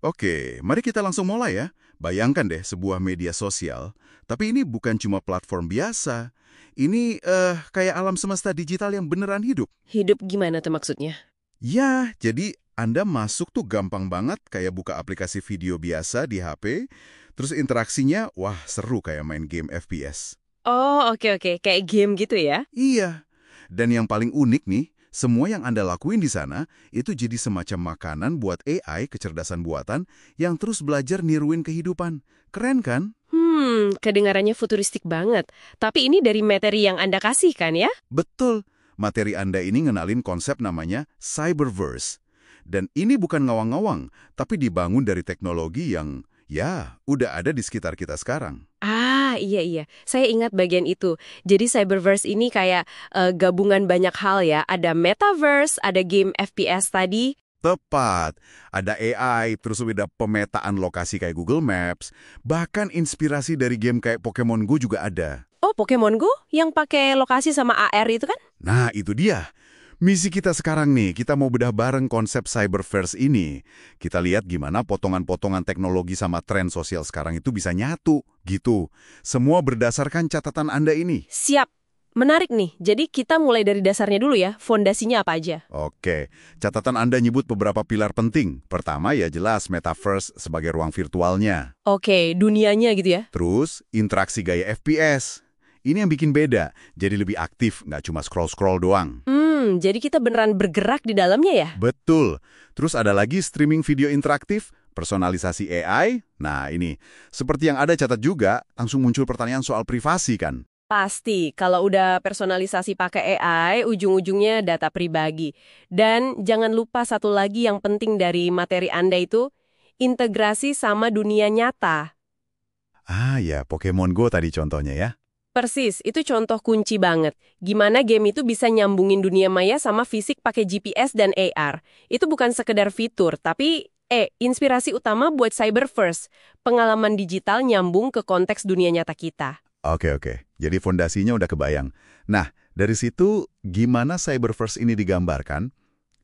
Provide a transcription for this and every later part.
Oke, mari kita langsung mulai ya. Bayangkan deh sebuah media sosial, tapi ini bukan cuma platform biasa. Ini kayak alam semesta digital yang beneran hidup. Hidup gimana tuh maksudnya? Ya, jadi Anda masuk tuh gampang banget kayak buka aplikasi video biasa di HP, terus interaksinya, wah seru kayak main game FPS. Oh, oke. Kayak game gitu ya? Iya, dan yang paling unik nih, semua yang Anda lakuin di sana itu jadi semacam makanan buat AI kecerdasan buatan yang terus belajar niruin kehidupan. Keren kan? Kedengarannya futuristik banget. Tapi ini dari materi yang Anda kasih kan ya? Betul, materi Anda ini ngenalin konsep namanya cyberverse. Dan ini bukan ngawang-ngawang, tapi dibangun dari teknologi yang, ya, udah ada di sekitar kita sekarang. Iya. Saya ingat bagian itu. Jadi cyberverse ini kayak gabungan banyak hal ya. Ada metaverse, ada game FPS tadi. Tepat, ada AI, terus ada pemetaan lokasi kayak Google Maps, bahkan inspirasi dari game kayak Pokemon Go juga ada. Oh, Pokemon Go yang pakai lokasi sama AR itu kan? Nah, itu dia. Misi kita sekarang nih, kita mau bedah bareng konsep cyberverse ini. Kita lihat gimana potongan-potongan teknologi sama tren sosial sekarang itu bisa nyatu, gitu. Semua berdasarkan catatan Anda ini. Siap. Menarik nih. Jadi kita mulai dari dasarnya dulu ya. Fondasinya apa aja? Oke, catatan Anda nyebut beberapa pilar penting. Pertama ya jelas metaverse sebagai ruang virtualnya. Oke, dunianya gitu ya. Terus, interaksi gaya FPS. Ini yang bikin beda, jadi lebih aktif, nggak cuma scroll-scroll doang. Jadi kita beneran bergerak di dalamnya ya? Betul. Terus ada lagi streaming video interaktif, personalisasi AI. Nah ini, seperti yang ada catat juga, langsung muncul pertanyaan soal privasi kan? Pasti, kalau udah personalisasi pakai AI, ujung-ujungnya data pribadi. Dan jangan lupa satu lagi yang penting dari materi Anda itu, integrasi sama dunia nyata. Ah ya, Pokemon Go tadi contohnya ya. Persis, itu contoh kunci banget. Gimana game itu bisa nyambungin dunia maya sama fisik pakai GPS dan AR. Itu bukan sekedar fitur, tapi inspirasi utama buat cyberverse. Pengalaman digital nyambung ke konteks dunia nyata kita. Oke. Jadi fondasinya udah kebayang. Nah, dari situ gimana cyberverse ini digambarkan?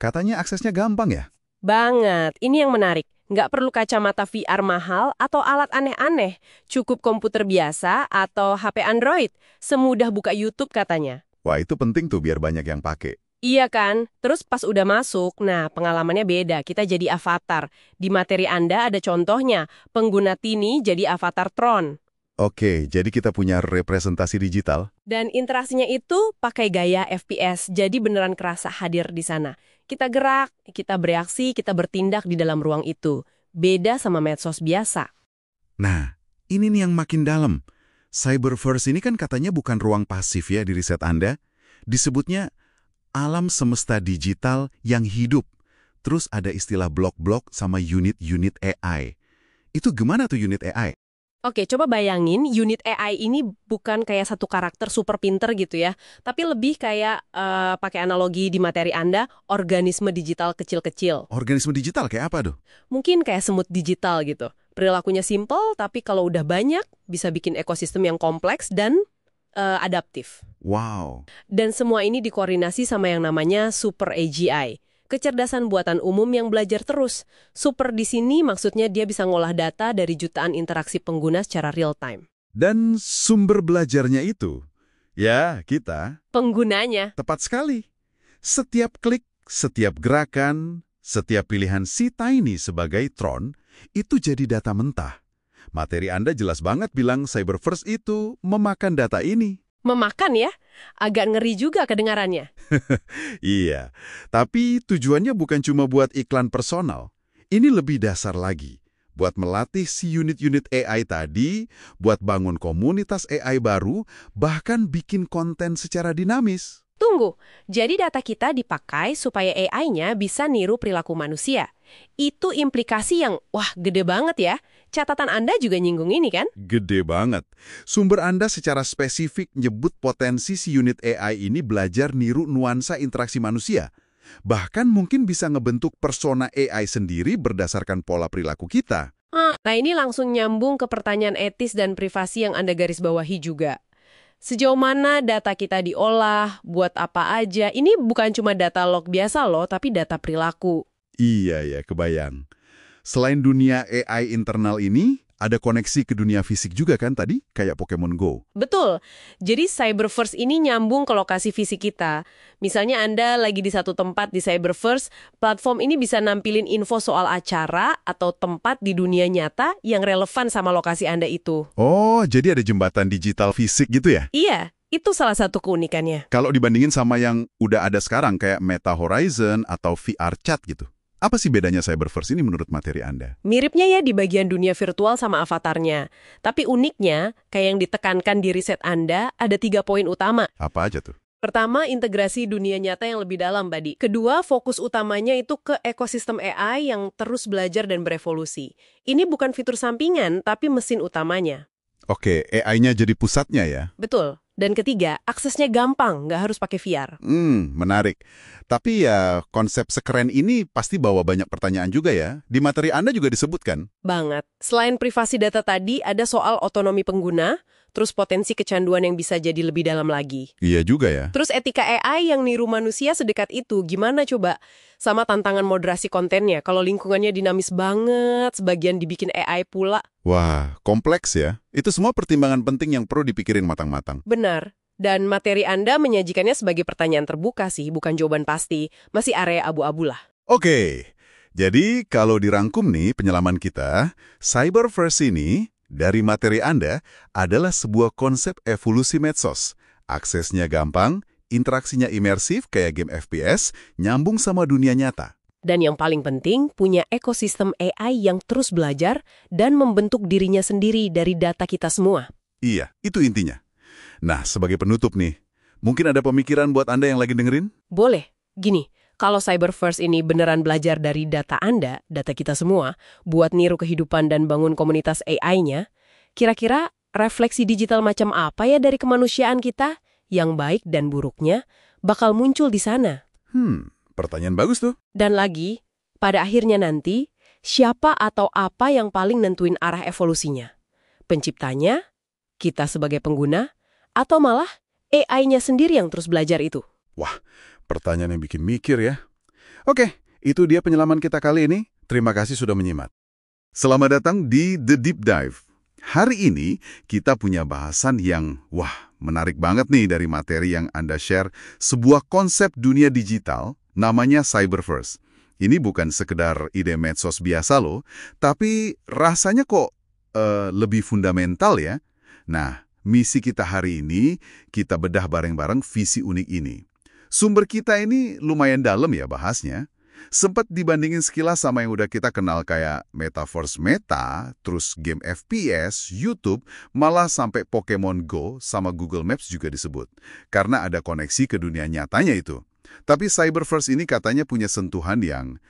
Katanya aksesnya gampang ya? Banget, ini yang menarik. Nggak perlu kacamata VR mahal atau alat aneh-aneh. Cukup komputer biasa atau HP Android. Semudah buka YouTube katanya. Wah, itu penting tuh biar banyak yang pakai. Iya kan? Terus pas udah masuk, nah pengalamannya beda. Kita jadi avatar. Di materi Anda ada contohnya. Pengguna Tini jadi avatar Tron. Oke, jadi kita punya representasi digital. Dan interaksinya itu pakai gaya FPS, jadi beneran kerasa hadir di sana. Kita gerak, kita bereaksi, kita bertindak di dalam ruang itu. Beda sama medsos biasa. Nah, ini nih yang makin dalam. Cyberverse ini kan katanya bukan ruang pasif ya di riset Anda. Disebutnya alam semesta digital yang hidup. Terus ada istilah blok-blok sama unit-unit AI. Itu gimana tuh unit AI? Oke, coba bayangin unit AI ini bukan kayak satu karakter super pinter gitu ya, tapi lebih kayak pakai analogi di materi Anda, organisme digital kecil-kecil. Organisme digital kayak apa tuh? Mungkin kayak semut digital gitu. Perilakunya simple, tapi kalau udah banyak, bisa bikin ekosistem yang kompleks dan adaptif. Wow. Dan semua ini dikoordinasi sama yang namanya Super AGI. Kecerdasan buatan umum yang belajar terus. Super di sini maksudnya dia bisa ngolah data dari jutaan interaksi pengguna secara real time. Dan sumber belajarnya itu, ya kita. Penggunanya. Tepat sekali. Setiap klik, setiap gerakan, setiap pilihan si Tiny sebagai Tron, itu jadi data mentah. Materi Anda jelas banget bilang cyberverse itu memakan data ini. Memakan ya? Agak ngeri juga kedengarannya. Iya, tapi tujuannya bukan cuma buat iklan personal. Ini lebih dasar lagi. Buat melatih si unit-unit AI tadi, buat bangun komunitas AI baru, bahkan bikin konten secara dinamis. Tunggu, jadi data kita dipakai supaya AI-nya bisa niru perilaku manusia. Itu implikasi yang, wah, gede banget ya. Catatan Anda juga nyinggung ini kan? Gede banget. Sumber Anda secara spesifik nyebut potensi si unit AI ini belajar niru nuansa interaksi manusia. Bahkan mungkin bisa ngebentuk persona AI sendiri berdasarkan pola perilaku kita. Nah, ini langsung nyambung ke pertanyaan etis dan privasi yang Anda garis bawahi juga. Sejauh mana data kita diolah, buat apa aja, ini bukan cuma data log biasa loh, tapi data perilaku. Iya, kebayang. Selain dunia AI internal ini, ada koneksi ke dunia fisik juga kan tadi, kayak Pokemon Go. Betul. Jadi Cyberverse ini nyambung ke lokasi fisik kita. Misalnya Anda lagi di satu tempat di Cyberverse, platform ini bisa nampilin info soal acara atau tempat di dunia nyata yang relevan sama lokasi Anda itu. Oh, jadi ada jembatan digital fisik gitu ya? Iya, itu salah satu keunikannya. Kalau dibandingin sama yang udah ada sekarang, kayak Meta Horizon atau VR Chat gitu. Apa sih bedanya Cyberverse ini menurut materi Anda? Miripnya ya di bagian dunia virtual sama avatarnya. Tapi uniknya, kayak yang ditekankan di riset Anda, ada 3 poin utama. Apa aja tuh? Pertama, integrasi dunia nyata yang lebih dalam, Badi. Kedua, fokus utamanya itu ke ekosistem AI yang terus belajar dan berevolusi. Ini bukan fitur sampingan, tapi mesin utamanya. Oke, AI-nya jadi pusatnya ya? Betul. Dan ketiga, aksesnya gampang, nggak harus pakai VR. Menarik. Tapi ya, konsep sekeren ini pasti bawa banyak pertanyaan juga ya. Di materi Anda juga disebutkan. Banget. Selain privasi data tadi, ada soal otonomi pengguna, terus potensi kecanduan yang bisa jadi lebih dalam lagi. Iya juga ya. Terus etika AI yang niru manusia sedekat itu, gimana coba? Sama tantangan moderasi kontennya, kalau lingkungannya dinamis banget, sebagian dibikin AI pula. Wah, kompleks ya. Itu semua pertimbangan penting yang perlu dipikirin matang-matang. Benar. Dan materi Anda menyajikannya sebagai pertanyaan terbuka sih, bukan jawaban pasti. Masih area abu-abu lah. Oke, jadi kalau dirangkum nih penyelaman kita, Cyberverse ini dari materi Anda adalah sebuah konsep evolusi medsos. Aksesnya gampang, interaksinya imersif kayak game FPS, nyambung sama dunia nyata. Dan yang paling penting, punya ekosistem AI yang terus belajar dan membentuk dirinya sendiri dari data kita semua. Iya, itu intinya. Nah, sebagai penutup nih, mungkin ada pemikiran buat Anda yang lagi dengerin? Boleh. Gini, kalau Cyberverse ini beneran belajar dari data Anda, data kita semua, buat niru kehidupan dan bangun komunitas AI-nya, kira-kira refleksi digital macam apa ya dari kemanusiaan kita? Yang baik dan buruknya bakal muncul di sana. Pertanyaan bagus tuh. Dan lagi, pada akhirnya nanti, siapa atau apa yang paling nentuin arah evolusinya? Penciptanya, kita sebagai pengguna, atau malah AI-nya sendiri yang terus belajar itu? Wah, pertanyaan yang bikin mikir ya. Oke, itu dia penyelaman kita kali ini. Terima kasih sudah menyimak. Selamat datang di The Deep Dive. Hari ini kita punya bahasan yang, menarik banget nih dari materi yang Anda share. Sebuah konsep dunia digital namanya Cyberverse. Ini bukan sekedar ide medsos biasa loh, tapi rasanya kok lebih fundamental ya. Nah, misi kita hari ini, kita bedah bareng-bareng visi unik ini. Sumber kita ini lumayan dalam ya bahasnya. Sempat dibandingin sekilas sama yang udah kita kenal kayak Metaverse Meta, terus game FPS, YouTube, malah sampai Pokemon Go sama Google Maps juga disebut. Karena ada koneksi ke dunia nyatanya itu. Tapi Cyberverse ini katanya punya sentuhan yang,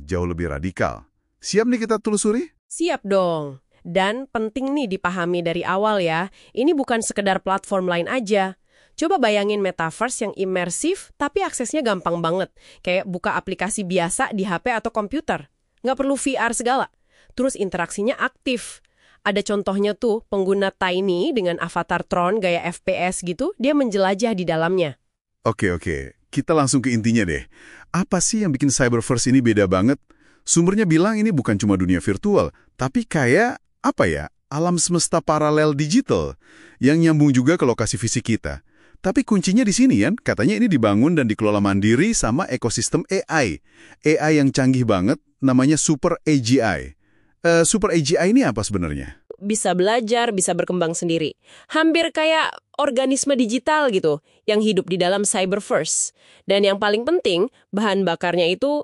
jauh lebih radikal. Siap nih kita telusuri? Siap dong. Dan penting nih dipahami dari awal ya, ini bukan sekedar platform lain aja. Coba bayangin metaverse yang imersif tapi aksesnya gampang banget. Kayak buka aplikasi biasa di HP atau komputer. Nggak perlu VR segala. Terus interaksinya aktif. Ada contohnya tuh, pengguna Tiny dengan avatar Tron gaya FPS gitu, dia menjelajah di dalamnya. Oke. Kita langsung ke intinya deh. Apa sih yang bikin Cyberverse ini beda banget? Sumbernya bilang ini bukan cuma dunia virtual, tapi kayak, alam semesta paralel digital yang nyambung juga ke lokasi fisik kita. Tapi kuncinya di sini kan, katanya ini dibangun dan dikelola mandiri sama ekosistem AI. AI yang canggih banget, namanya Super AGI. Super AGI ini apa sebenarnya? Bisa belajar, bisa berkembang sendiri. Hampir kayak organisme digital gitu, yang hidup di dalam Cyberverse. Dan yang paling penting, bahan bakarnya itu,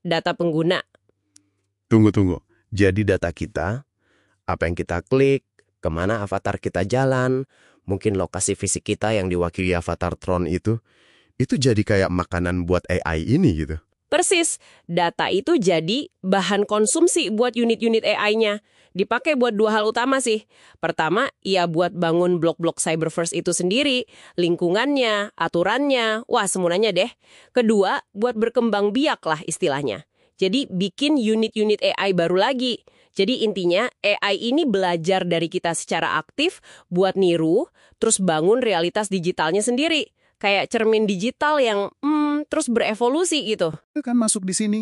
data pengguna. Tunggu. Jadi data kita, apa yang kita klik, kemana avatar kita jalan, mungkin lokasi fisik kita yang diwakili avatar Tron itu jadi kayak makanan buat AI ini gitu. Persis, data itu jadi bahan konsumsi buat unit-unit AI-nya. Dipakai buat 2 hal utama sih. Pertama, ya buat bangun blok-blok Cyberverse itu sendiri, lingkungannya, aturannya, semuanya deh. Kedua, buat berkembang biak lah istilahnya. Jadi bikin unit-unit AI baru lagi. Jadi intinya AI ini belajar dari kita secara aktif buat niru, terus bangun realitas digitalnya sendiri. Kayak cermin digital yang terus berevolusi gitu. Itu kan masuk di sini.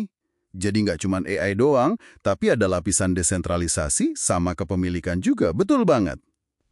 Jadi nggak cuma AI doang, tapi ada lapisan desentralisasi sama kepemilikan juga. Betul banget.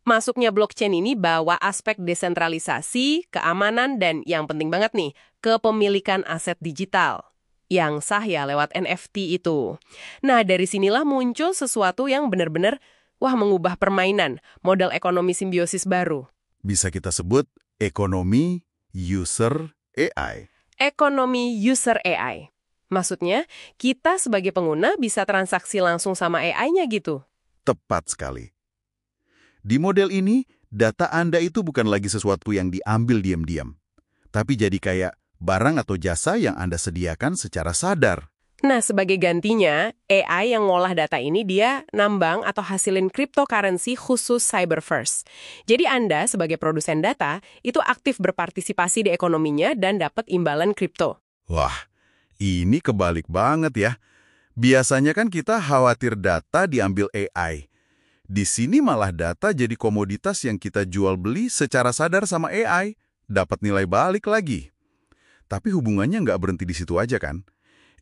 Masuknya blockchain ini bawa aspek desentralisasi, keamanan, dan yang penting banget nih, kepemilikan aset digital. Yang sah ya lewat NFT itu. Nah, dari sinilah muncul sesuatu yang benar-benar, mengubah permainan, model ekonomi simbiosis baru. Bisa kita sebut ekonomi user AI. Ekonomi user AI. Maksudnya, kita sebagai pengguna bisa transaksi langsung sama AI-nya gitu. Tepat sekali. Di model ini, data Anda itu bukan lagi sesuatu yang diambil diam-diam, tapi jadi kayak barang atau jasa yang Anda sediakan secara sadar. Nah, sebagai gantinya, AI yang ngolah data ini dia nambang atau hasilin cryptocurrency khusus Cyber First. Jadi Anda sebagai produsen data itu aktif berpartisipasi di ekonominya dan dapat imbalan kripto. Wah, ini kebalik banget ya. Biasanya kan kita khawatir data diambil AI. Di sini malah data jadi komoditas yang kita jual beli secara sadar sama AI, dapat nilai balik lagi. Tapi hubungannya nggak berhenti di situ aja kan?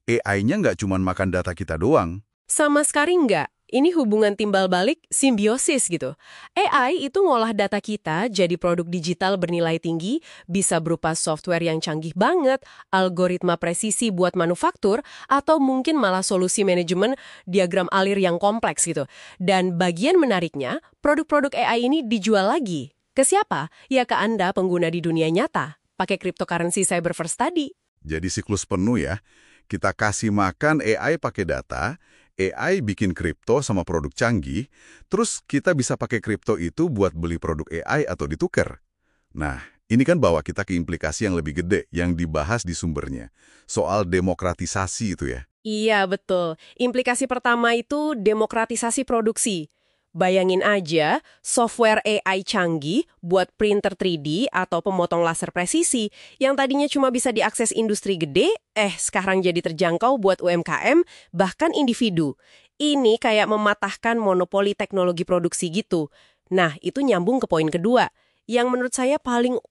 AI-nya nggak cuma makan data kita doang. Sama sekali nggak. Ini hubungan timbal balik simbiosis gitu. AI itu ngolah data kita jadi produk digital bernilai tinggi, bisa berupa software yang canggih banget, algoritma presisi buat manufaktur, atau mungkin malah solusi manajemen diagram alir yang kompleks gitu. Dan bagian menariknya, produk-produk AI ini dijual lagi. Ke siapa? Ya ke Anda pengguna di dunia nyata, pakai cryptocurrency Cyber First tadi. Jadi siklus penuh ya. Kita kasih makan AI pakai data, AI bikin kripto sama produk canggih, terus kita bisa pakai kripto itu buat beli produk AI atau ditukar. Nah, ini kan bawa kita ke implikasi yang lebih gede yang dibahas di sumbernya. Soal demokratisasi itu ya. Iya, betul. Implikasi pertama itu demokratisasi produksi. Bayangin aja, software AI canggih buat printer 3D atau pemotong laser presisi yang tadinya cuma bisa diakses industri gede, sekarang jadi terjangkau buat UMKM, bahkan individu. Ini kayak mematahkan monopoli teknologi produksi gitu. Nah, itu nyambung ke poin kedua, yang menurut saya paling,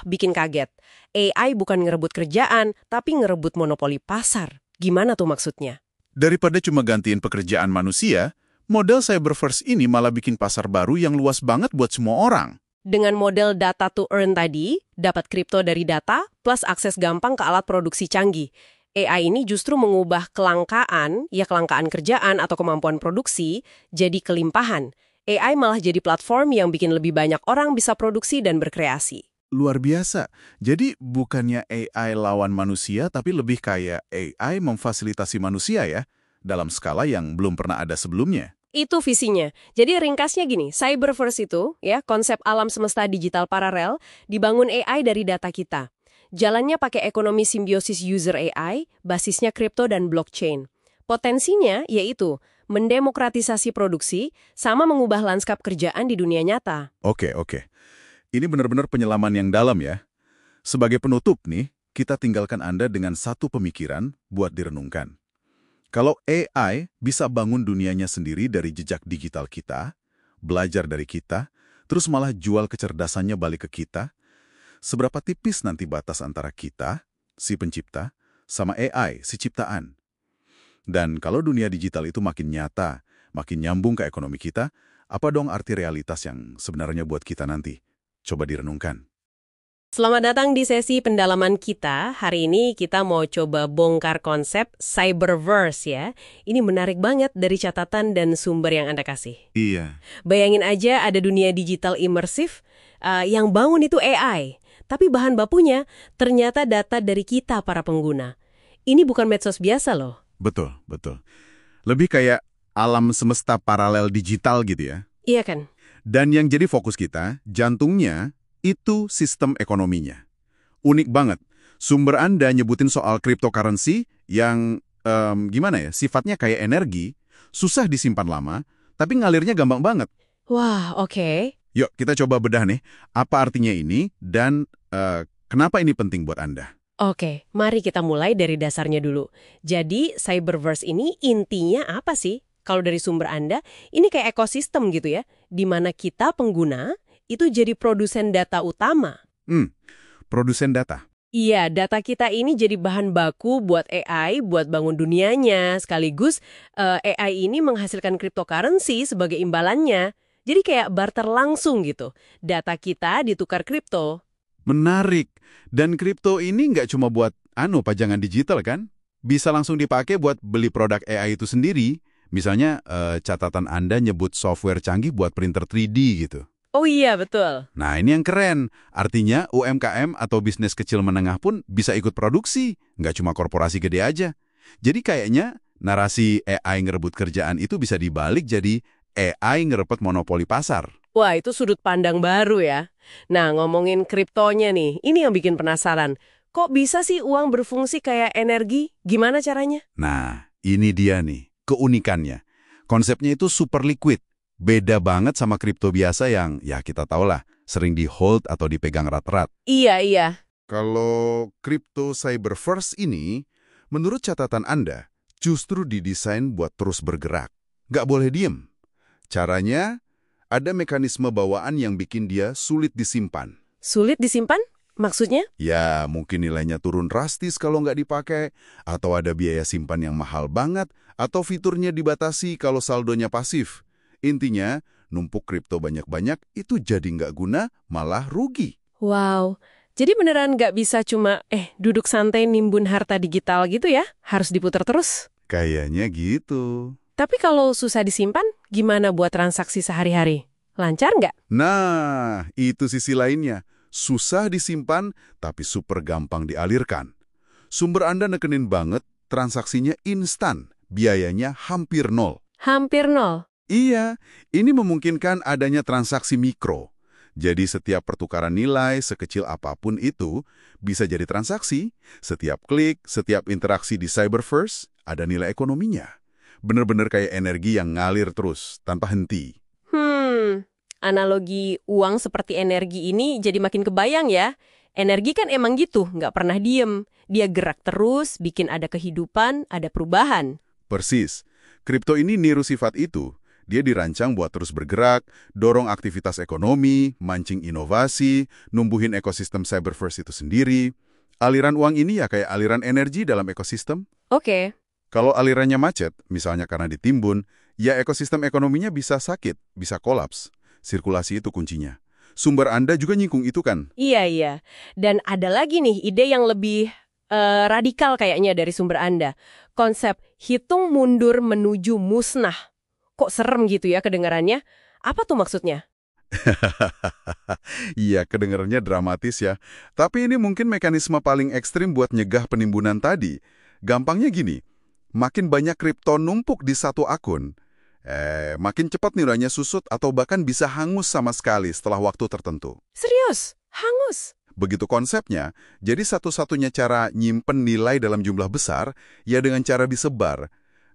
bikin kaget. AI bukan ngerebut kerjaan, tapi ngerebut monopoli pasar. Gimana tuh maksudnya? Daripada cuma gantiin pekerjaan manusia, model Cyber First ini malah bikin pasar baru yang luas banget buat semua orang. Dengan model data to earn tadi, dapat kripto dari data, plus akses gampang ke alat produksi canggih. AI ini justru mengubah kelangkaan kerjaan atau kemampuan produksi, jadi kelimpahan. AI malah jadi platform yang bikin lebih banyak orang bisa produksi dan berkreasi. Luar biasa. Jadi bukannya AI lawan manusia, tapi lebih kayak AI memfasilitasi manusia ya, dalam skala yang belum pernah ada sebelumnya. Itu visinya. Jadi ringkasnya gini, Cyber First itu, konsep alam semesta digital paralel, dibangun AI dari data kita. Jalannya pakai ekonomi simbiosis user AI, basisnya kripto dan blockchain. Potensinya yaitu mendemokratisasi produksi sama mengubah lanskap kerjaan di dunia nyata. Oke. Ini benar-benar penyelaman yang dalam ya. Sebagai penutup nih, kita tinggalkan Anda dengan satu pemikiran buat direnungkan. Kalau AI bisa bangun dunianya sendiri dari jejak digital kita, belajar dari kita, terus malah jual kecerdasannya balik ke kita, seberapa tipis nanti batas antara kita, si pencipta, sama AI, si ciptaan? Dan kalau dunia digital itu makin nyata, makin nyambung ke ekonomi kita, apa dong arti realitas yang sebenarnya buat kita nanti? Coba direnungkan. Selamat datang di sesi pendalaman kita. Hari ini kita mau coba bongkar konsep Cyberverse ya. Ini menarik banget dari catatan dan sumber yang Anda kasih. Iya. Bayangin aja ada dunia digital imersif yang bangun itu AI. Tapi bahan bakunya ternyata data dari kita para pengguna. Ini bukan medsos biasa loh. Betul. Lebih kayak alam semesta paralel digital gitu ya. Iya kan? Dan yang jadi fokus kita, jantungnya, itu sistem ekonominya. Unik banget. Sumber Anda nyebutin soal cryptocurrency yang, sifatnya kayak energi, susah disimpan lama, tapi ngalirnya gampang banget. Wah, oke. Yuk, kita coba bedah nih, apa artinya ini, dan kenapa ini penting buat Anda. Oke, mari kita mulai dari dasarnya dulu. Jadi, Cyberverse ini intinya apa sih? Kalau dari sumber Anda, ini kayak ekosistem gitu ya, di mana kita pengguna itu jadi produsen data utama. Produsen data. Iya, data kita ini jadi bahan baku buat AI, buat bangun dunianya. Sekaligus AI ini menghasilkan cryptocurrency sebagai imbalannya. Jadi kayak barter langsung gitu. Data kita ditukar kripto. Menarik. Dan kripto ini nggak cuma buat pajangan digital kan? Bisa langsung dipakai buat beli produk AI itu sendiri. Misalnya catatan Anda nyebut software canggih buat printer 3D gitu. Oh iya, betul. Nah, ini yang keren. Artinya UMKM atau bisnis kecil menengah pun bisa ikut produksi, nggak cuma korporasi gede aja. Jadi kayaknya narasi AI ngerebut kerjaan itu bisa dibalik jadi AI ngerebut monopoli pasar. Wah, itu sudut pandang baru ya. Nah, ngomongin kriptonya nih, ini yang bikin penasaran. Kok bisa sih uang berfungsi kayak energi? Gimana caranya? Nah, ini dia nih, keunikannya. Konsepnya itu super liquid. Beda banget sama kripto biasa yang, ya kita tahulah, sering di-hold atau dipegang rat-rat. Iya, iya. Kalau kripto cyber first ini, menurut catatan Anda, justru didesain buat terus bergerak. Nggak boleh diem. Caranya, ada mekanisme bawaan yang bikin dia sulit disimpan. Sulit disimpan? Maksudnya? Ya, mungkin nilainya turun drastis kalau nggak dipakai, atau ada biaya simpan yang mahal banget, atau fiturnya dibatasi kalau saldonya pasif. Intinya, numpuk kripto banyak-banyak itu jadi nggak guna, malah rugi. Wow. Jadi beneran nggak bisa cuma, duduk santai nimbun harta digital gitu ya? Harus diputar terus? Kayaknya gitu. Tapi kalau susah disimpan, gimana buat transaksi sehari-hari? Lancar nggak? Nah, itu sisi lainnya. Susah disimpan, tapi super gampang dialirkan. Sumber Anda nekenin banget, transaksinya instan, biayanya hampir nol. Hampir nol. Iya, ini memungkinkan adanya transaksi mikro. Jadi setiap pertukaran nilai sekecil apapun itu bisa jadi transaksi. Setiap klik, setiap interaksi di Cyberverse ada nilai ekonominya. Bener-bener kayak energi yang ngalir terus, tanpa henti. Analogi uang seperti energi ini jadi makin kebayang ya. Energi kan emang gitu, nggak pernah diem. Dia gerak terus, bikin ada kehidupan, ada perubahan. Persis. Kripto ini niru sifat itu. Dia dirancang buat terus bergerak, dorong aktivitas ekonomi, mancing inovasi, numbuhin ekosistem Cyberverse itu sendiri. Aliran uang ini ya kayak aliran energi dalam ekosistem. Oke. Kalau alirannya macet, misalnya karena ditimbun, ya ekosistem ekonominya bisa sakit, bisa kolaps. Sirkulasi itu kuncinya. Sumber Anda juga nyinggung itu kan? Iya, iya. Dan ada lagi nih ide yang lebih radikal kayaknya dari sumber Anda. Konsep hitung mundur menuju musnah. Kok serem gitu ya kedengarannya? Apa tuh maksudnya? Iya, kedengarannya dramatis ya. Tapi ini mungkin mekanisme paling ekstrim buat nyegah penimbunan tadi. Gampangnya gini, makin banyak kripto numpuk di satu akun, makin cepat nilainya susut atau bahkan bisa hangus sama sekali setelah waktu tertentu. Serius? Hangus? Begitu konsepnya, jadi satu-satunya cara nyimpen nilai dalam jumlah besar, ya dengan cara disebar.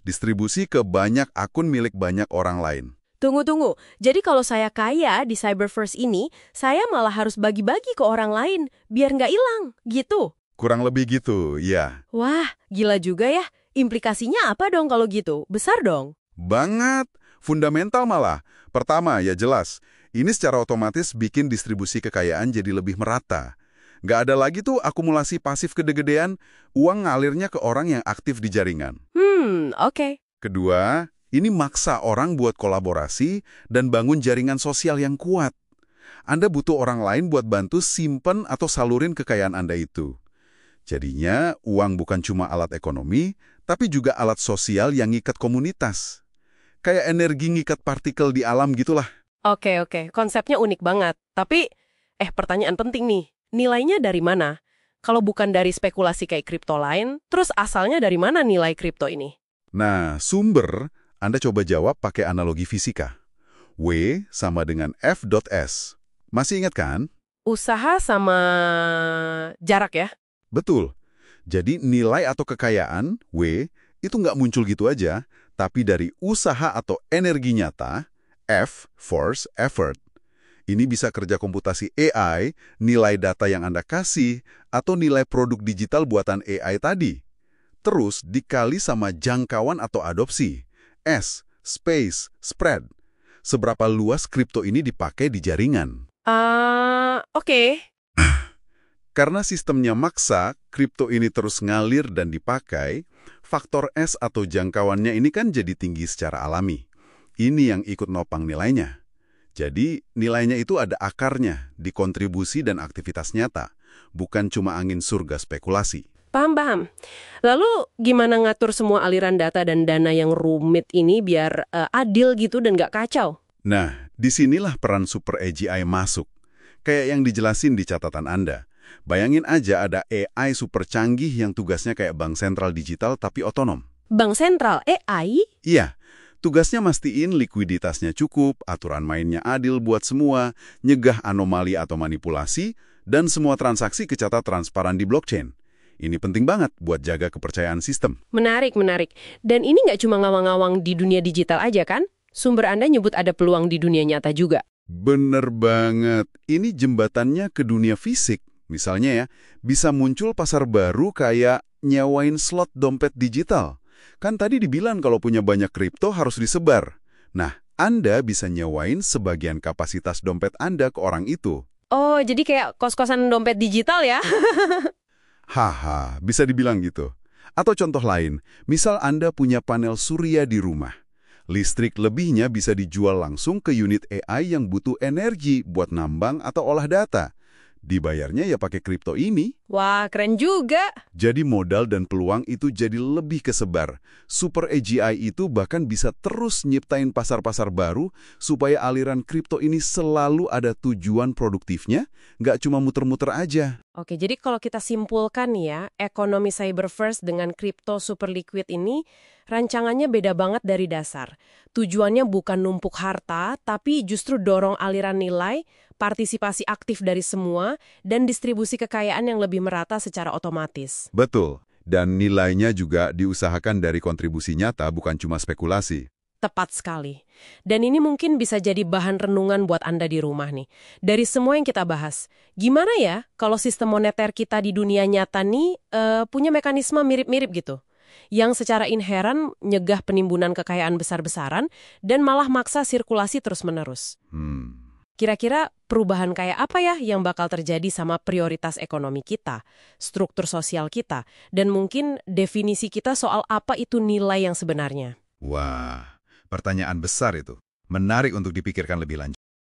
Distribusi ke banyak akun milik banyak orang lain. Tunggu. Jadi kalau saya kaya di Cyberverse ini, saya malah harus bagi-bagi ke orang lain, biar nggak hilang, gitu? Kurang lebih gitu, ya. Wah, gila juga ya. Implikasinya apa dong kalau gitu? Besar dong? Banget. Fundamental malah. Pertama, ya jelas. Ini secara otomatis bikin distribusi kekayaan jadi lebih merata. Nggak ada lagi tuh akumulasi pasif gede-gedean, uang ngalirnya ke orang yang aktif di jaringan. Oke. Kedua, ini maksa orang buat kolaborasi dan bangun jaringan sosial yang kuat. Anda butuh orang lain buat bantu simpen atau salurin kekayaan Anda itu. Jadinya, uang bukan cuma alat ekonomi, tapi juga alat sosial yang ngikat komunitas. Kayak energi ngikat partikel di alam gitulah. Oke. Konsepnya unik banget. Tapi, pertanyaan penting nih. Nilainya dari mana? Kalau bukan dari spekulasi kayak kripto lain, terus asalnya dari mana nilai kripto ini? Nah, sumber Anda coba jawab pakai analogi fisika. W sama dengan F.S. Masih ingat kan? Usaha sama jarak ya? Betul. Jadi nilai atau kekayaan, W, itu nggak muncul gitu aja, tapi dari usaha atau energi nyata, F, force, effort. Ini bisa kerja komputasi AI, nilai data yang Anda kasih, atau nilai produk digital buatan AI tadi. Terus dikali sama jangkauan atau adopsi. S, space, spread. Seberapa luas kripto ini dipakai di jaringan. Oke. Karena sistemnya maksa, kripto ini terus ngalir dan dipakai, faktor S atau jangkauannya ini kan jadi tinggi secara alami. Ini yang ikut nopang nilainya. Jadi, nilainya itu ada akarnya di kontribusi dan aktivitas nyata, bukan cuma angin surga spekulasi. Paham. Lalu gimana ngatur semua aliran data dan dana yang rumit ini biar adil gitu dan nggak kacau? Nah, disinilah peran Super AGI masuk. Kayak yang dijelasin di catatan Anda. Bayangin aja ada AI super canggih yang tugasnya kayak bank sentral digital tapi otonom. Bank sentral AI? Iya, tugasnya mastiin likuiditasnya cukup, aturan mainnya adil buat semua, nyegah anomali atau manipulasi, dan semua transaksi kecatat transparan di blockchain. Ini penting banget buat jaga kepercayaan sistem. Menarik. Dan ini nggak cuma ngawang-ngawang di dunia digital aja kan? Sumber Anda nyebut ada peluang di dunia nyata juga. Bener banget. Ini jembatannya ke dunia fisik. Misalnya ya, bisa muncul pasar baru kayak nyewain slot dompet digital. Kan tadi dibilang kalau punya banyak kripto harus disebar. Nah, Anda bisa nyewain sebagian kapasitas dompet Anda ke orang itu. Oh, jadi kayak kos-kosan dompet digital ya? Haha, bisa dibilang gitu. Atau contoh lain, misal Anda punya panel surya di rumah. Listrik lebihnya bisa dijual langsung ke unit AI yang butuh energi buat nambang atau olah data. Dibayarnya ya pakai kripto ini. Wah, keren juga. Jadi modal dan peluang itu jadi lebih kesebar. Super AGI itu bahkan bisa terus nyiptain pasar-pasar baru supaya aliran kripto ini selalu ada tujuan produktifnya, nggak cuma muter-muter aja. Oke, jadi kalau kita simpulkan ya, ekonomi cyber first dengan kripto super liquid ini, rancangannya beda banget dari dasar. Tujuannya bukan numpuk harta, tapi justru dorong aliran nilai, partisipasi aktif dari semua, dan distribusi kekayaan yang lebih merata secara otomatis. Betul. Dan nilainya juga diusahakan dari kontribusi nyata, bukan cuma spekulasi. Tepat sekali. Dan ini mungkin bisa jadi bahan renungan buat Anda di rumah nih. Dari semua yang kita bahas, gimana ya kalau sistem moneter kita di dunia nyata nih punya mekanisme mirip-mirip gitu? Yang secara inheren nyegah penimbunan kekayaan besar-besaran dan malah maksa sirkulasi terus-menerus. Kira-kira perubahan kayak apa ya yang bakal terjadi sama prioritas ekonomi kita, struktur sosial kita, dan mungkin definisi kita soal apa itu nilai yang sebenarnya? Wah, pertanyaan besar itu. Menarik untuk dipikirkan lebih lanjut.